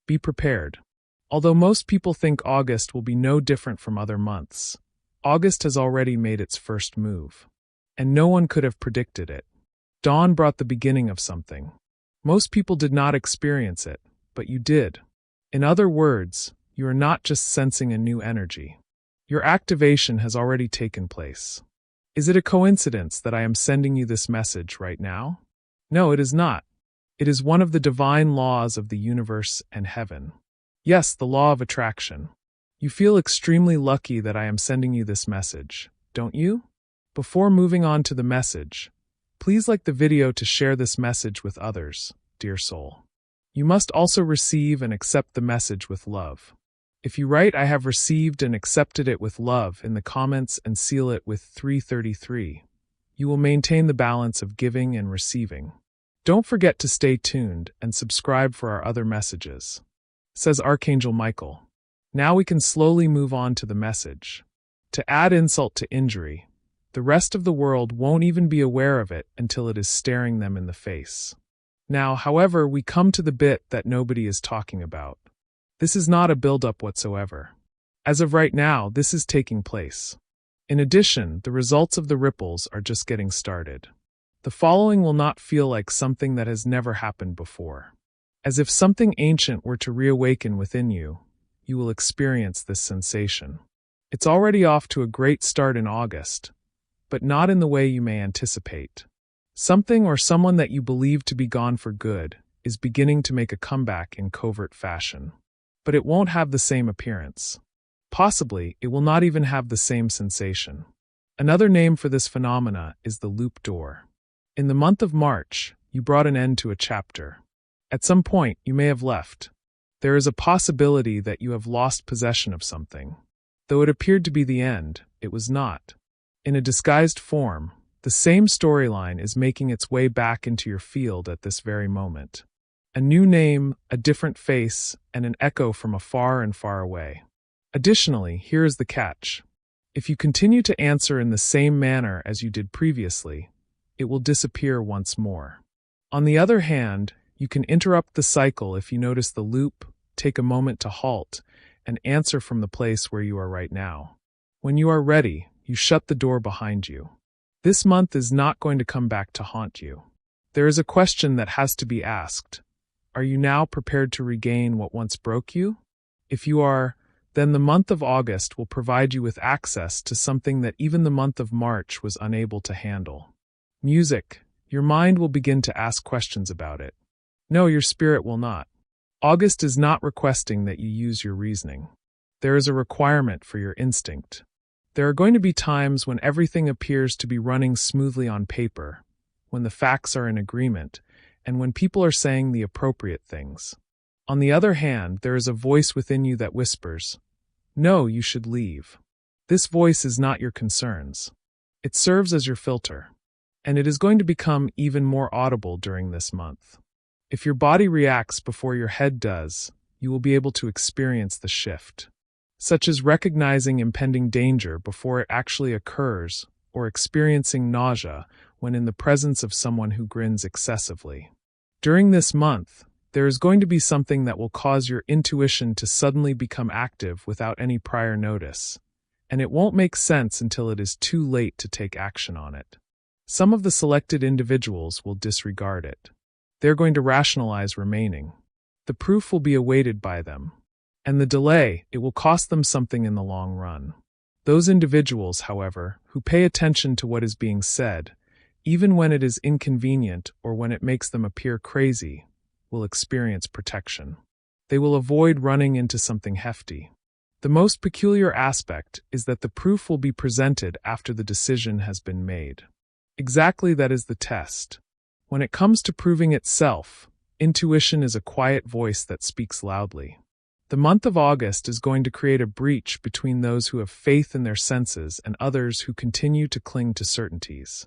Be prepared. Although most people think August will be no different from other months, August has already made its first move. And no one could have predicted it. Dawn brought the beginning of something. Most people did not experience it, but you did. In other words, you are not just sensing a new energy. Your activation has already taken place. Is it a coincidence that I am sending you this message right now? No, it is not. It is one of the divine laws of the universe and heaven. Yes, the law of attraction. You feel extremely lucky that I am sending you this message, don't you? Before moving on to the message, please like the video to share this message with others, dear soul. You must also receive and accept the message with love. If you write "I have received and accepted it with love" in the comments and seal it with 333, you will maintain the balance of giving and receiving. Don't forget to stay tuned and subscribe for our other messages, says Archangel Michael. Now we can slowly move on to the message. To add insult to injury, the rest of the world won't even be aware of it until it is staring them in the face. Now, however, we come to the bit that nobody is talking about. This is not a build-up whatsoever. As of right now, this is taking place. In addition, the results of the ripples are just getting started. The following will not feel like something that has never happened before. As if something ancient were to reawaken within you, you will experience this sensation. It's already off to a great start in August, but not in the way you may anticipate. Something or someone that you believe to be gone for good is beginning to make a comeback in covert fashion. But it won't have the same appearance. Possibly, it will not even have the same sensation. Another name for this phenomena is the loop door. In the month of March, you brought an end to a chapter. At some point, you may have left. There is a possibility that you have lost possession of something. Though it appeared to be the end, it was not. In a disguised form, the same storyline is making its way back into your field at this very moment. A new name, a different face, and an echo from afar and far away. Additionally, here is the catch. If you continue to answer in the same manner as you did previously, it will disappear once more. On the other hand, you can interrupt the cycle if you notice the loop, take a moment to halt, and answer from the place where you are right now. When you are ready, you shut the door behind you. This month is not going to come back to haunt you. There is a question that has to be asked. Are you now prepared to regain what once broke you? If you are, then the month of August will provide you with access to something that even the month of March was unable to handle. Music. Your mind will begin to ask questions about it. No, your spirit will not. August is not requesting that you use your reasoning. There is a requirement for your instinct. There are going to be times when everything appears to be running smoothly on paper, when the facts are in agreement, and when people are saying the appropriate things. On the other hand, there is a voice within you that whispers, "No, you should leave." This voice is not your concerns. It serves as your filter. And it is going to become even more audible during this month. If your body reacts before your head does, you will be able to experience the shift, such as recognizing impending danger before it actually occurs, or experiencing nausea when in the presence of someone who grins excessively. During this month, there is going to be something that will cause your intuition to suddenly become active without any prior notice, and it won't make sense until it is too late to take action on it. Some of the selected individuals will disregard it. They're going to rationalize remaining. The proof will be awaited by them. And the delay, it will cost them something in the long run. Those individuals, however, who pay attention to what is being said, even when it is inconvenient or when it makes them appear crazy, will experience protection. They will avoid running into something hefty. The most peculiar aspect is that the proof will be presented after the decision has been made. Exactly that is the test. When it comes to proving itself, intuition is a quiet voice that speaks loudly. The month of August is going to create a breach between those who have faith in their senses and others who continue to cling to certainties.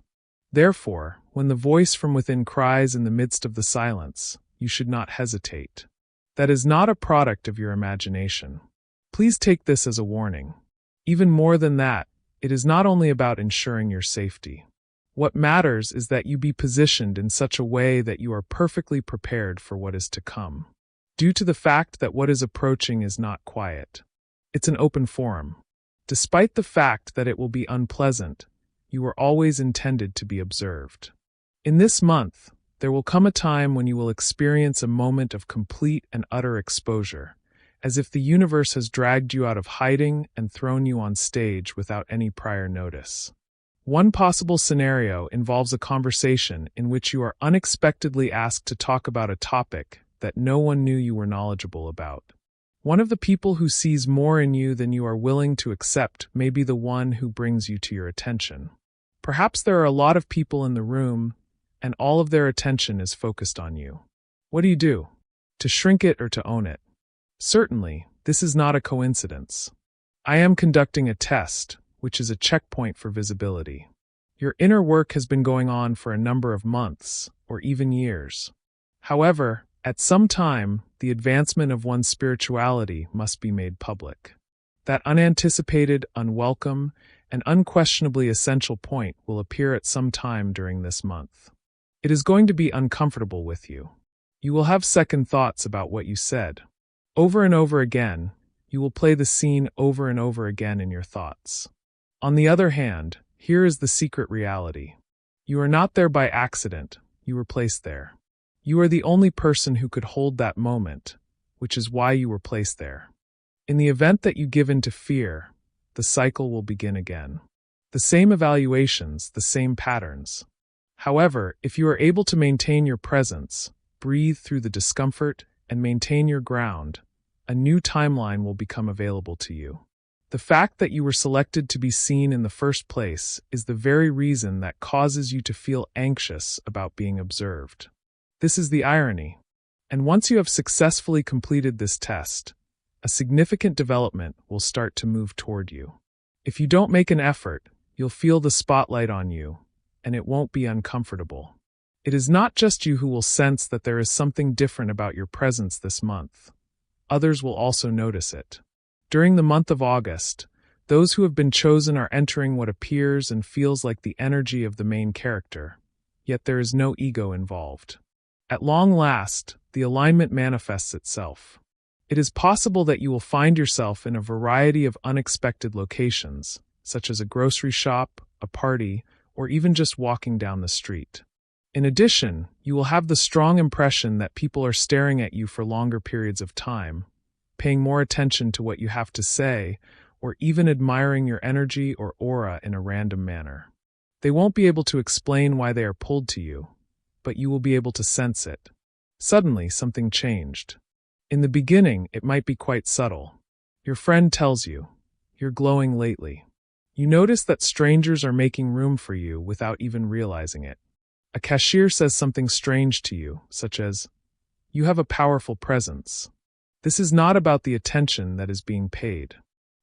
Therefore, when the voice from within cries in the midst of the silence, you should not hesitate. That is not a product of your imagination. Please take this as a warning. Even more than that, it is not only about ensuring your safety. What matters is that you be positioned in such a way that you are perfectly prepared for what is to come. due to the fact that what is approaching is not quiet. It's an open forum. Despite the fact that it will be unpleasant, you are always intended to be observed. In this month, there will come a time when you will experience a moment of complete and utter exposure, as if the universe has dragged you out of hiding and thrown you on stage without any prior notice. One possible scenario involves a conversation in which you are unexpectedly asked to talk about a topic that no one knew you were knowledgeable about. One of the people who sees more in you than you are willing to accept may be the one who brings you to your attention. Perhaps there are a lot of people in the room, and all of their attention is focused on you. What do? To shrink it or to own it? Certainly, this is not a coincidence. I am conducting a test, which is a checkpoint for visibility. Your inner work has been going on for a number of months, or even years. However, at some time, the advancement of one's spirituality must be made public. That unanticipated, unwelcome, and unquestionably essential point will appear at some time during this month. It is going to be uncomfortable with you. You will have second thoughts about what you said. Over and over again, you will play the scene over and over again in your thoughts. On the other hand, here is the secret reality. You are not there by accident, you were placed there. You are the only person who could hold that moment, which is why you were placed there. In the event that you give in to fear, the cycle will begin again. The same evaluations, the same patterns. However, if you are able to maintain your presence, breathe through the discomfort, and maintain your ground, a new timeline will become available to you. The fact that you were selected to be seen in the first place is the very reason that causes you to feel anxious about being observed. This is the irony. And once you have successfully completed this test, a significant development will start to move toward you. If you don't make an effort, you'll feel the spotlight on you, and it won't be uncomfortable. It is not just you who will sense that there is something different about your presence this month. Others will also notice it. During the month of August, those who have been chosen are entering what appears and feels like the energy of the main character, yet there is no ego involved. At long last, the alignment manifests itself. It is possible that you will find yourself in a variety of unexpected locations, such as a grocery shop, a party, or even just walking down the street. In addition, you will have the strong impression that people are staring at you for longer periods of time, paying more attention to what you have to say, or even admiring your energy or aura in a random manner. They won't be able to explain why they are pulled to you, but you will be able to sense it. Suddenly, something changed. In the beginning, it might be quite subtle. Your friend tells you, "You're glowing lately." You notice that strangers are making room for you without even realizing it. A cashier says something strange to you, such as, "You have a powerful presence." This is not about the attention that is being paid.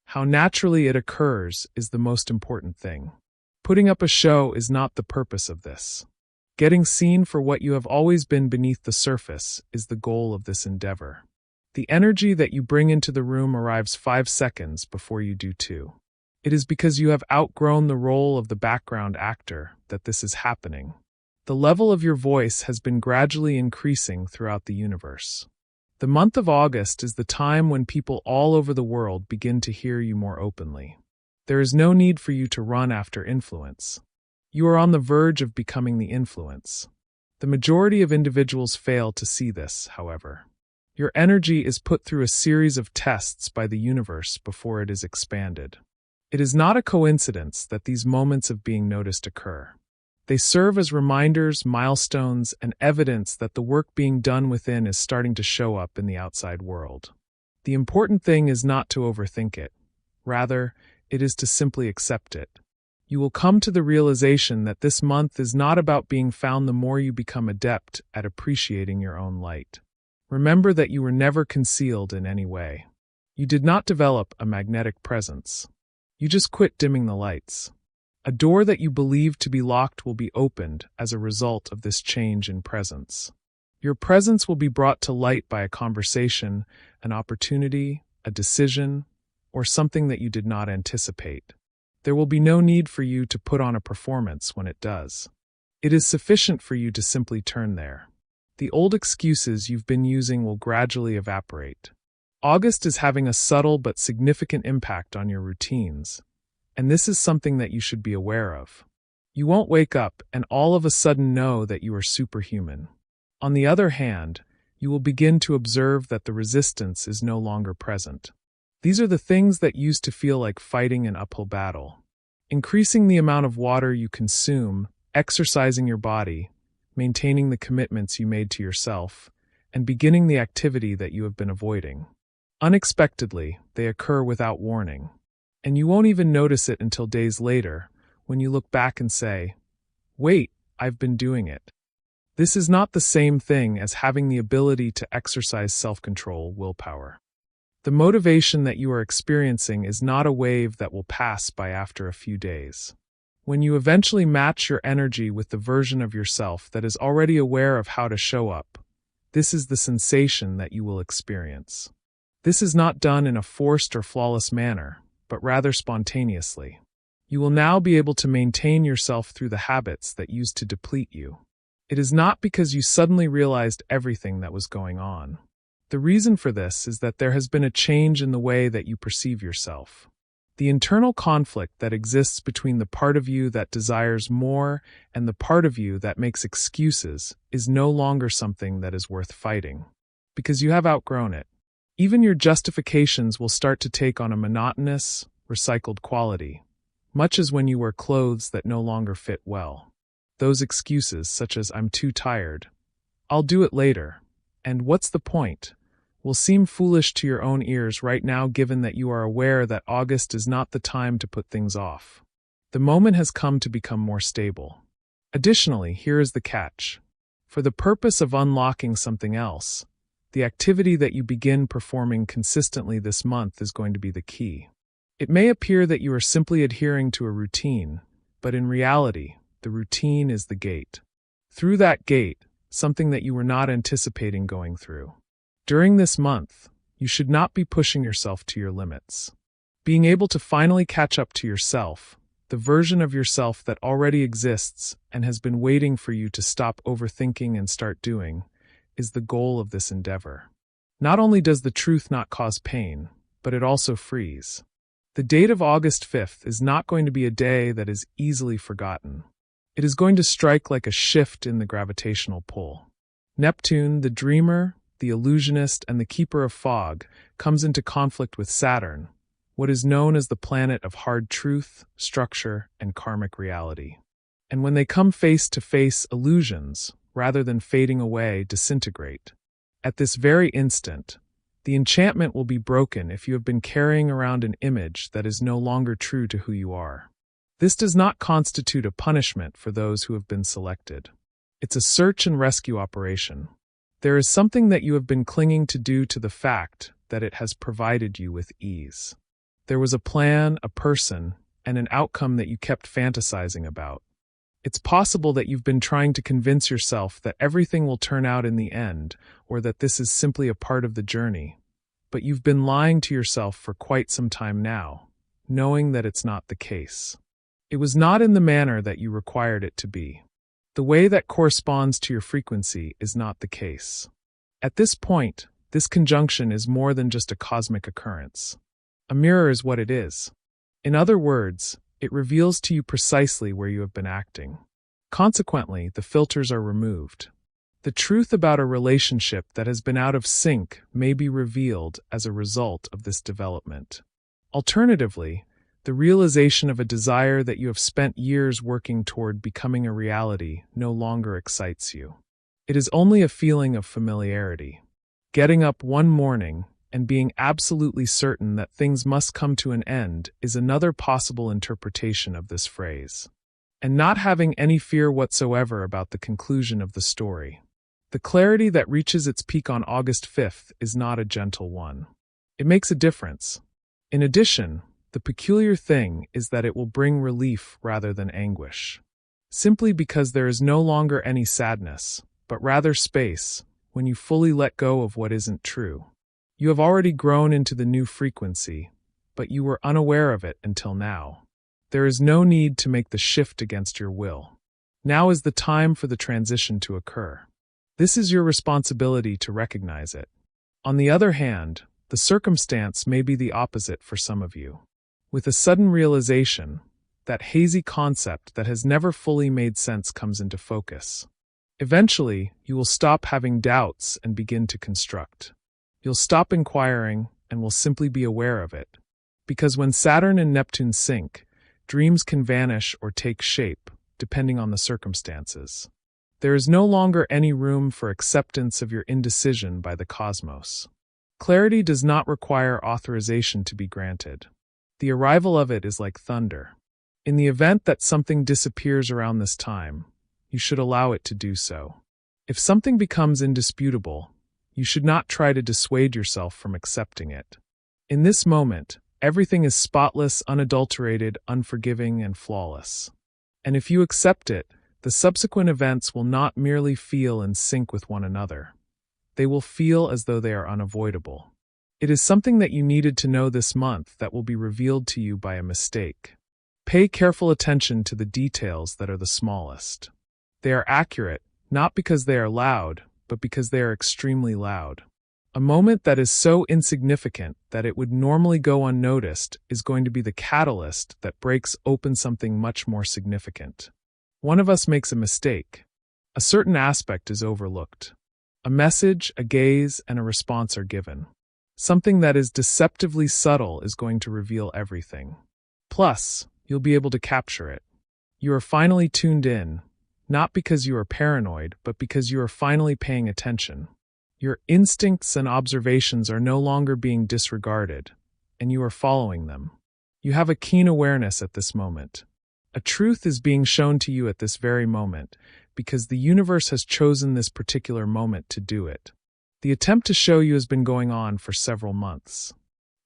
How naturally it occurs is the most important thing. Putting up a show is not the purpose of this. Getting seen for what you have always been beneath the surface is the goal of this endeavor. The energy that you bring into the room arrives 5 seconds before you do too. It is because you have outgrown the role of the background actor that this is happening. The level of your voice has been gradually increasing throughout the universe. The month of August is the time when people all over the world begin to hear you more openly. There is no need for you to run after influence. You are on the verge of becoming the influence. The majority of individuals fail to see this, however. Your energy is put through a series of tests by the universe before it is expanded. It is not a coincidence that these moments of being noticed occur. They serve as reminders, milestones, and evidence that the work being done within is starting to show up in the outside world. The important thing is not to overthink it. Rather, it is to simply accept it. You will come to the realization that this month is not about being found the more you become adept at appreciating your own light. Remember that you were never concealed in any way. You did not develop a magnetic presence. You just quit dimming the lights. A door that you believed to be locked will be opened as a result of this change in presence. Your presence will be brought to light by a conversation, an opportunity, a decision, or something that you did not anticipate. There will be no need for you to put on a performance when it does. It is sufficient for you to simply turn there. The old excuses you've been using will gradually evaporate. August is having a subtle but significant impact on your routines, and this is something that you should be aware of. You won't wake up and all of a sudden know that you are superhuman. On the other hand, you will begin to observe that the resistance is no longer present. These are the things that used to feel like fighting an uphill battle. Increasing the amount of water you consume, exercising your body, maintaining the commitments you made to yourself, and beginning the activity that you have been avoiding. Unexpectedly, they occur without warning, and you won't even notice it until days later, when you look back and say, "Wait, I've been doing it." This is not the same thing as having the ability to exercise self-control, willpower. The motivation that you are experiencing is not a wave that will pass by after a few days. When you eventually match your energy with the version of yourself that is already aware of how to show up, this is the sensation that you will experience. This is not done in a forced or flawless manner, but rather spontaneously. You will now be able to maintain yourself through the habits that used to deplete you. It is not because you suddenly realized everything that was going on. The reason for this is that there has been a change in the way that you perceive yourself. The internal conflict that exists between the part of you that desires more and the part of you that makes excuses is no longer something that is worth fighting, because you have outgrown it. Even your justifications will start to take on a monotonous, recycled quality, much as when you wear clothes that no longer fit well. Those excuses, such as "I'm too tired," "I'll do it later," and "what's the point?" will seem foolish to your own ears right now, given that you are aware that August is not the time to put things off. The moment has come to become more stable. Additionally, here is the catch. For the purpose of unlocking something else, the activity that you begin performing consistently this month is going to be the key. It may appear that you are simply adhering to a routine, but in reality, the routine is the gate. Through that gate, something that you were not anticipating going through. During this month, you should not be pushing yourself to your limits. Being able to finally catch up to yourself, the version of yourself that already exists and has been waiting for you to stop overthinking and start doing, is the goal of this endeavor. Not only does the truth not cause pain, but it also frees. The date of August 5th is not going to be a day that is easily forgotten. It is going to strike like a shift in the gravitational pull. Neptune, the dreamer, the illusionist, and the keeper of fog, comes into conflict with Saturn, what is known as the planet of hard truth, structure, and karmic reality. And when they come face to face, illusions, rather than fading away, disintegrate. At this very instant, the enchantment will be broken if you have been carrying around an image that is no longer true to who you are. This does not constitute a punishment for those who have been selected. It's a search and rescue operation. There is something that you have been clinging to due to the fact that it has provided you with ease. There was a plan, a person, and an outcome that you kept fantasizing about. It's possible that you've been trying to convince yourself that everything will turn out in the end, or that this is simply a part of the journey. But you've been lying to yourself for quite some time now, knowing that it's not the case. It was not in the manner that you required it to be. The way that corresponds to your frequency is not the case. At this point, this conjunction is more than just a cosmic occurrence. A mirror is what it is. In other words, it reveals to you precisely where you have been acting. Consequently, the filters are removed. The truth about a relationship that has been out of sync may be revealed as a result of this development. Alternatively, the realization of a desire that you have spent years working toward becoming a reality no longer excites you. It is only a feeling of familiarity. Getting up one morning and being absolutely certain that things must come to an end is another possible interpretation of this phrase. And not having any fear whatsoever about the conclusion of the story. The clarity that reaches its peak on August 5th is not a gentle one. It makes a difference. In addition, the peculiar thing is that it will bring relief rather than anguish. Simply because there is no longer any sadness, but rather space, when you fully let go of what isn't true. You have already grown into the new frequency, but you were unaware of it until now. There is no need to make the shift against your will. Now is the time for the transition to occur. This is your responsibility to recognize it. On the other hand, the circumstance may be the opposite for some of you. With a sudden realization, that hazy concept that has never fully made sense comes into focus. Eventually, you will stop having doubts and begin to construct. You'll stop inquiring and will simply be aware of it. Because when Saturn and Neptune sync, dreams can vanish or take shape, depending on the circumstances. There is no longer any room for acceptance of your indecision by the cosmos. Clarity does not require authorization to be granted. The arrival of it is like thunder. In the event that something disappears around this time, you should allow it to do so. If something becomes indisputable, you should not try to dissuade yourself from accepting it. In this moment, everything is spotless, unadulterated, unforgiving, and flawless. And if you accept it, the subsequent events will not merely feel in sync with one another. They will feel as though they are unavoidable. It is something that you needed to know this month that will be revealed to you by a mistake. Pay careful attention to the details that are the smallest. They are accurate, not because they are loud, but because they are extremely loud. A moment that is so insignificant that it would normally go unnoticed is going to be the catalyst that breaks open something much more significant. One of us makes a mistake. A certain aspect is overlooked. A message, a gaze, and a response are given. Something that is deceptively subtle is going to reveal everything. Plus, you'll be able to capture it. You are finally tuned in, not because you are paranoid, but because you are finally paying attention. Your instincts and observations are no longer being disregarded, and you are following them. You have a keen awareness at this moment. A truth is being shown to you at this very moment, because the universe has chosen this particular moment to do it. The attempt to show you has been going on for several months.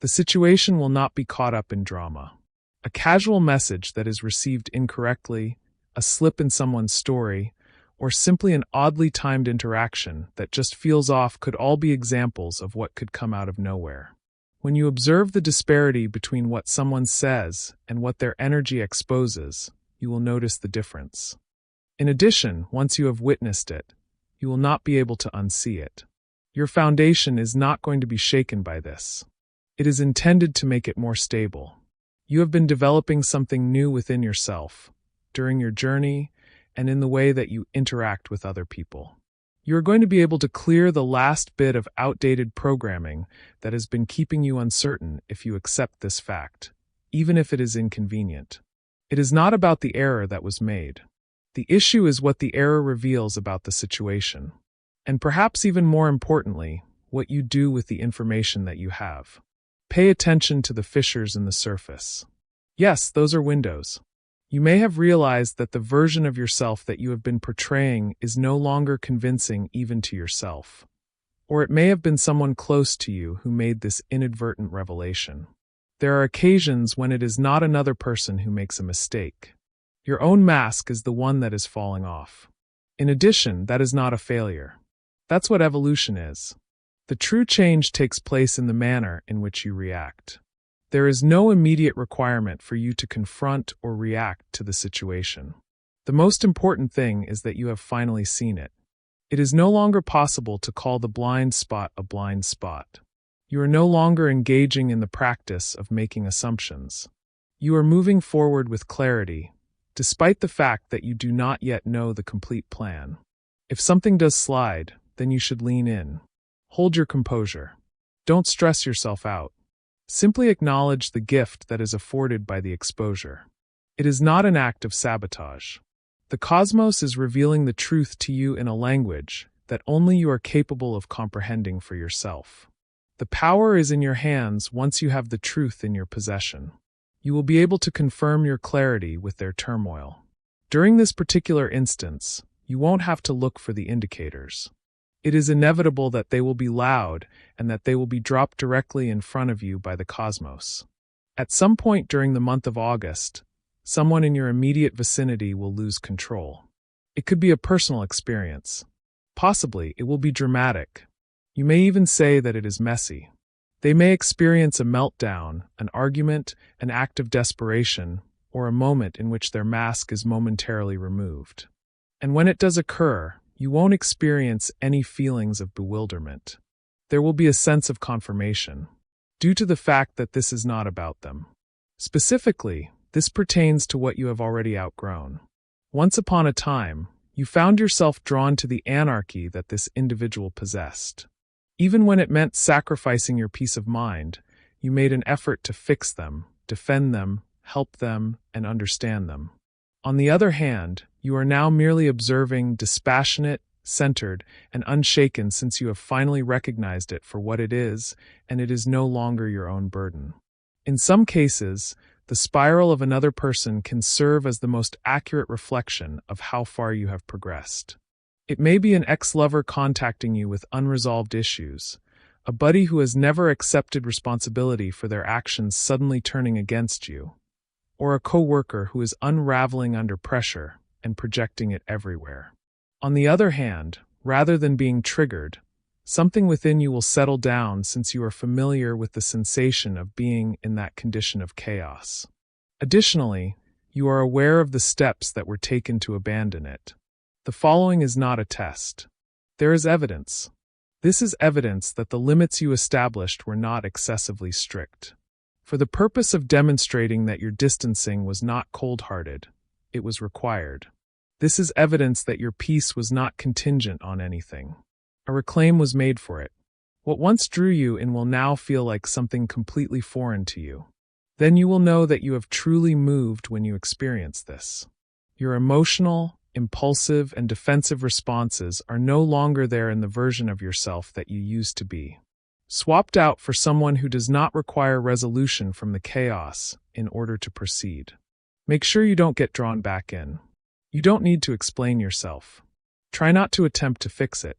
The situation will not be caught up in drama. A casual message that is received incorrectly, a slip in someone's story, or simply an oddly timed interaction that just feels off could all be examples of what could come out of nowhere. When you observe the disparity between what someone says and what their energy exposes, you will notice the difference. In addition, once you have witnessed it, you will not be able to unsee it. Your foundation is not going to be shaken by this. It is intended to make it more stable. You have been developing something new within yourself, during your journey, and in the way that you interact with other people. You are going to be able to clear the last bit of outdated programming that has been keeping you uncertain if you accept this fact, even if it is inconvenient. It is not about the error that was made. The issue is what the error reveals about the situation. And perhaps even more importantly, what you do with the information that you have. Pay attention to the fissures in the surface. Yes, those are windows. You may have realized that the version of yourself that you have been portraying is no longer convincing even to yourself. Or it may have been someone close to you who made this inadvertent revelation. There are occasions when it is not another person who makes a mistake. Your own mask is the one that is falling off. In addition, that is not a failure. That's what evolution is. The true change takes place in the manner in which you react. There is no immediate requirement for you to confront or react to the situation. The most important thing is that you have finally seen it. It is no longer possible to call the blind spot a blind spot. You are no longer engaging in the practice of making assumptions. You are moving forward with clarity, despite the fact that you do not yet know the complete plan. If something does slide, then you should lean in. Hold your composure. Don't stress yourself out. Simply acknowledge the gift that is afforded by the exposure. It is not an act of sabotage. The cosmos is revealing the truth to you in a language that only you are capable of comprehending for yourself. The power is in your hands once you have the truth in your possession. You will be able to confirm your clarity with their turmoil. During this particular instance, you won't have to look for the indicators. It is inevitable that they will be loud and that they will be dropped directly in front of you by the cosmos. At some point during the month of August, someone in your immediate vicinity will lose control. It could be a personal experience. Possibly, it will be dramatic. You may even say that it is messy. They may experience a meltdown, an argument, an act of desperation, or a moment in which their mask is momentarily removed. And when it does occur, you won't experience any feelings of bewilderment. There will be a sense of confirmation, due to the fact that this is not about them. Specifically, this pertains to what you have already outgrown. Once upon a time, you found yourself drawn to the anarchy that this individual possessed. Even when it meant sacrificing your peace of mind, you made an effort to fix them, defend them, help them, and understand them. On the other hand, you are now merely observing, dispassionate, centered, and unshaken since you have finally recognized it for what it is, and it is no longer your own burden. In some cases, the spiral of another person can serve as the most accurate reflection of how far you have progressed. It may be an ex-lover contacting you with unresolved issues, a buddy who has never accepted responsibility for their actions suddenly turning against you, or a coworker who is unraveling under pressure and projecting it everywhere. On the other hand, rather than being triggered, something within you will settle down since you are familiar with the sensation of being in that condition of chaos. Additionally, you are aware of the steps that were taken to abandon it. The following is not a test. There is evidence. This is evidence that the limits you established were not excessively strict. For the purpose of demonstrating that your distancing was not cold-hearted, it was required. This is evidence that your peace was not contingent on anything. A reclaim was made for it. What once drew you in will now feel like something completely foreign to you. Then you will know that you have truly moved when you experience this. Your emotional, impulsive, and defensive responses are no longer there in the version of yourself that you used to be. Swapped out for someone who does not require resolution from the chaos in order to proceed. Make sure you don't get drawn back in. You don't need to explain yourself. Try not to attempt to fix it.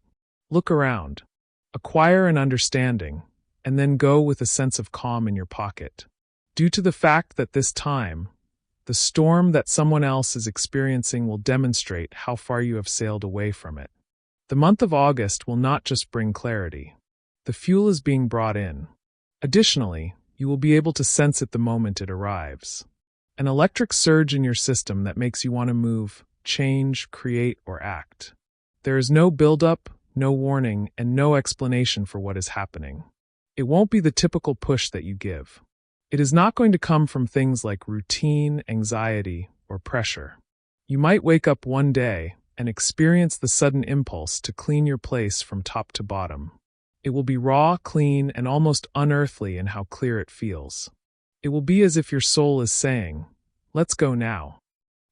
Look around. Acquire an understanding, and then go with a sense of calm in your pocket. Due to the fact that this time, the storm that someone else is experiencing will demonstrate how far you have sailed away from it. The month of August will not just bring clarity. The fuel is being brought in. Additionally, you will be able to sense it the moment it arrives. An electric surge in your system that makes you want to move, change, create, or act. There is no build-up, no warning, and no explanation for what is happening. It won't be the typical push that you give. It is not going to come from things like routine, anxiety, or pressure. You might wake up one day and experience the sudden impulse to clean your place from top to bottom. It will be raw, clean, and almost unearthly in how clear it feels. It will be as if your soul is saying, "Let's go now."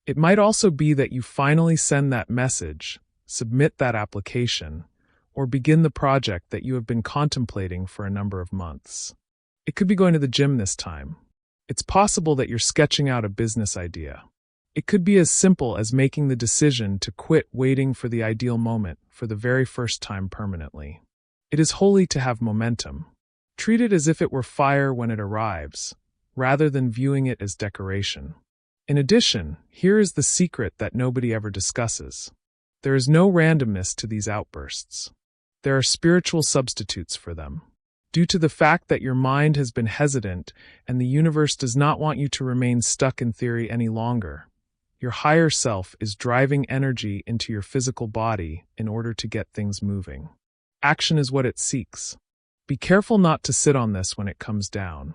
It might also be that you finally send that message, submit that application, or begin the project that you have been contemplating for a number of months. It could be going to the gym this time. It's possible that you're sketching out a business idea. It could be as simple as making the decision to quit waiting for the ideal moment for the very first time permanently. It is holy to have momentum. Treat it as if it were fire when it arrives, rather than viewing it as decoration. In addition, here is the secret that nobody ever discusses. There is no randomness to these outbursts. There are spiritual substitutes for them. Due to the fact that your mind has been hesitant and the universe does not want you to remain stuck in theory any longer, your higher self is driving energy into your physical body in order to get things moving. Action is what it seeks. Be careful not to sit on this when it comes down.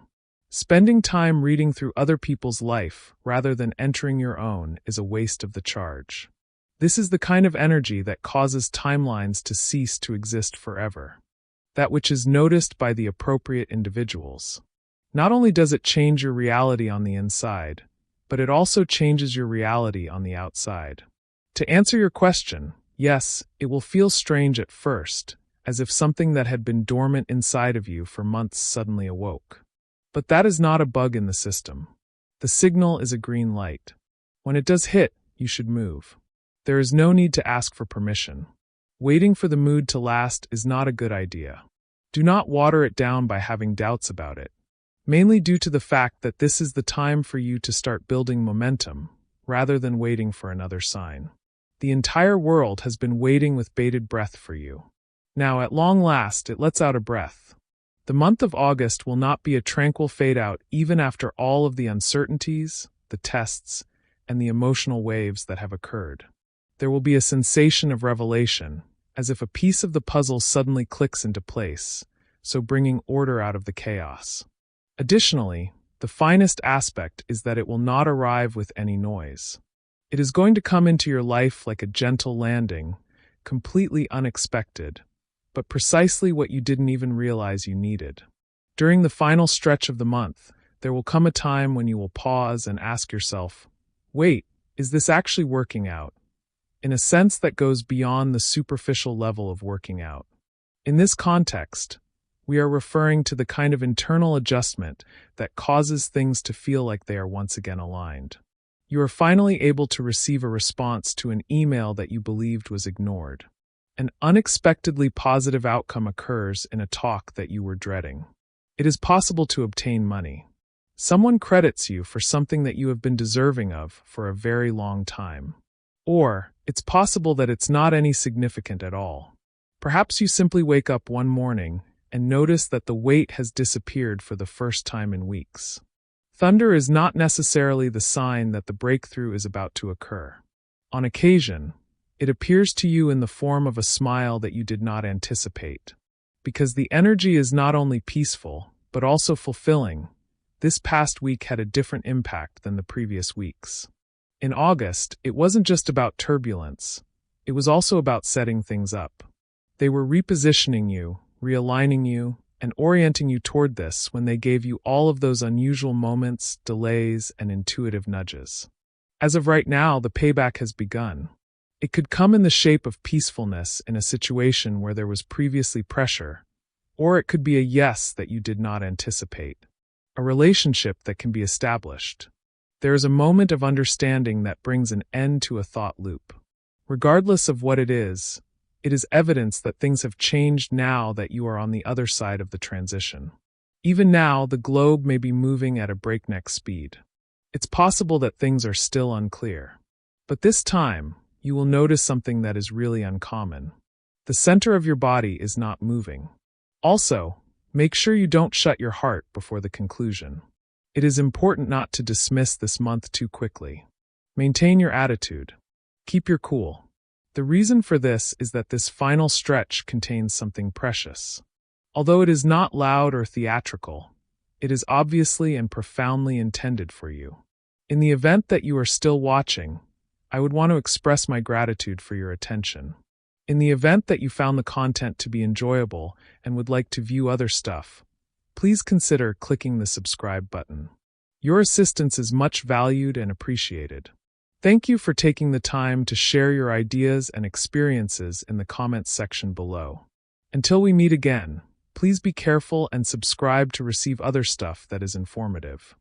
Spending time reading through other people's life rather than entering your own is a waste of the charge. This is the kind of energy that causes timelines to cease to exist forever. That which is noticed by the appropriate individuals. Not only does it change your reality on the inside, but it also changes your reality on the outside. To answer your question, yes, it will feel strange at first, as if something that had been dormant inside of you for months suddenly awoke. But that is not a bug in the system. The signal is a green light. When it does hit, you should move. There is no need to ask for permission. Waiting for the mood to last is not a good idea. Do not water it down by having doubts about it, mainly due to the fact that this is the time for you to start building momentum, rather than waiting for another sign. The entire world has been waiting with bated breath for you. Now, at long last, it lets out a breath. The month of August will not be a tranquil fade-out even after all of the uncertainties, the tests, and the emotional waves that have occurred. There will be a sensation of revelation, as if a piece of the puzzle suddenly clicks into place, so bringing order out of the chaos. Additionally, the finest aspect is that it will not arrive with any noise. It is going to come into your life like a gentle landing, completely unexpected, but precisely what you didn't even realize you needed. During the final stretch of the month, there will come a time when you will pause and ask yourself, wait, is this actually working out? In a sense that goes beyond the superficial level of working out. In this context, we are referring to the kind of internal adjustment that causes things to feel like they are once again aligned. You are finally able to receive a response to an email that you believed was ignored. An unexpectedly positive outcome occurs in a talk that you were dreading. It is possible to obtain money. Someone credits you for something that you have been deserving of for a very long time. Or, it's possible that it's not any significant at all. Perhaps you simply wake up one morning and notice that the wait has disappeared for the first time in weeks. Thunder is not necessarily the sign that the breakthrough is about to occur. On occasion, it appears to you in the form of a smile that you did not anticipate. Because the energy is not only peaceful, but also fulfilling, this past week had a different impact than the previous weeks. In August, it wasn't just about turbulence, it was also about setting things up. They were repositioning you, realigning you, and orienting you toward this when they gave you all of those unusual moments, delays, and intuitive nudges. As of right now, the payback has begun. It could come in the shape of peacefulness in a situation where there was previously pressure, or it could be a yes that you did not anticipate. A relationship that can be established. There is a moment of understanding that brings an end to a thought loop. Regardless of what it is evidence that things have changed now that you are on the other side of the transition. Even now, the globe may be moving at a breakneck speed. It's possible that things are still unclear. But this time, you will notice something that is really uncommon. The center of your body is not moving. Also, make sure you don't shut your heart before the conclusion. It is important not to dismiss this month too quickly. Maintain your attitude. Keep your cool. The reason for this is that this final stretch contains something precious. Although it is not loud or theatrical, it is obviously and profoundly intended for you. In the event that you are still watching, I would want to express my gratitude for your attention. In the event that you found the content to be enjoyable and would like to view other stuff, please consider clicking the subscribe button. Your assistance is much valued and appreciated. Thank you for taking the time to share your ideas and experiences in the comments section below. Until we meet again, please be careful and subscribe to receive other stuff that is informative.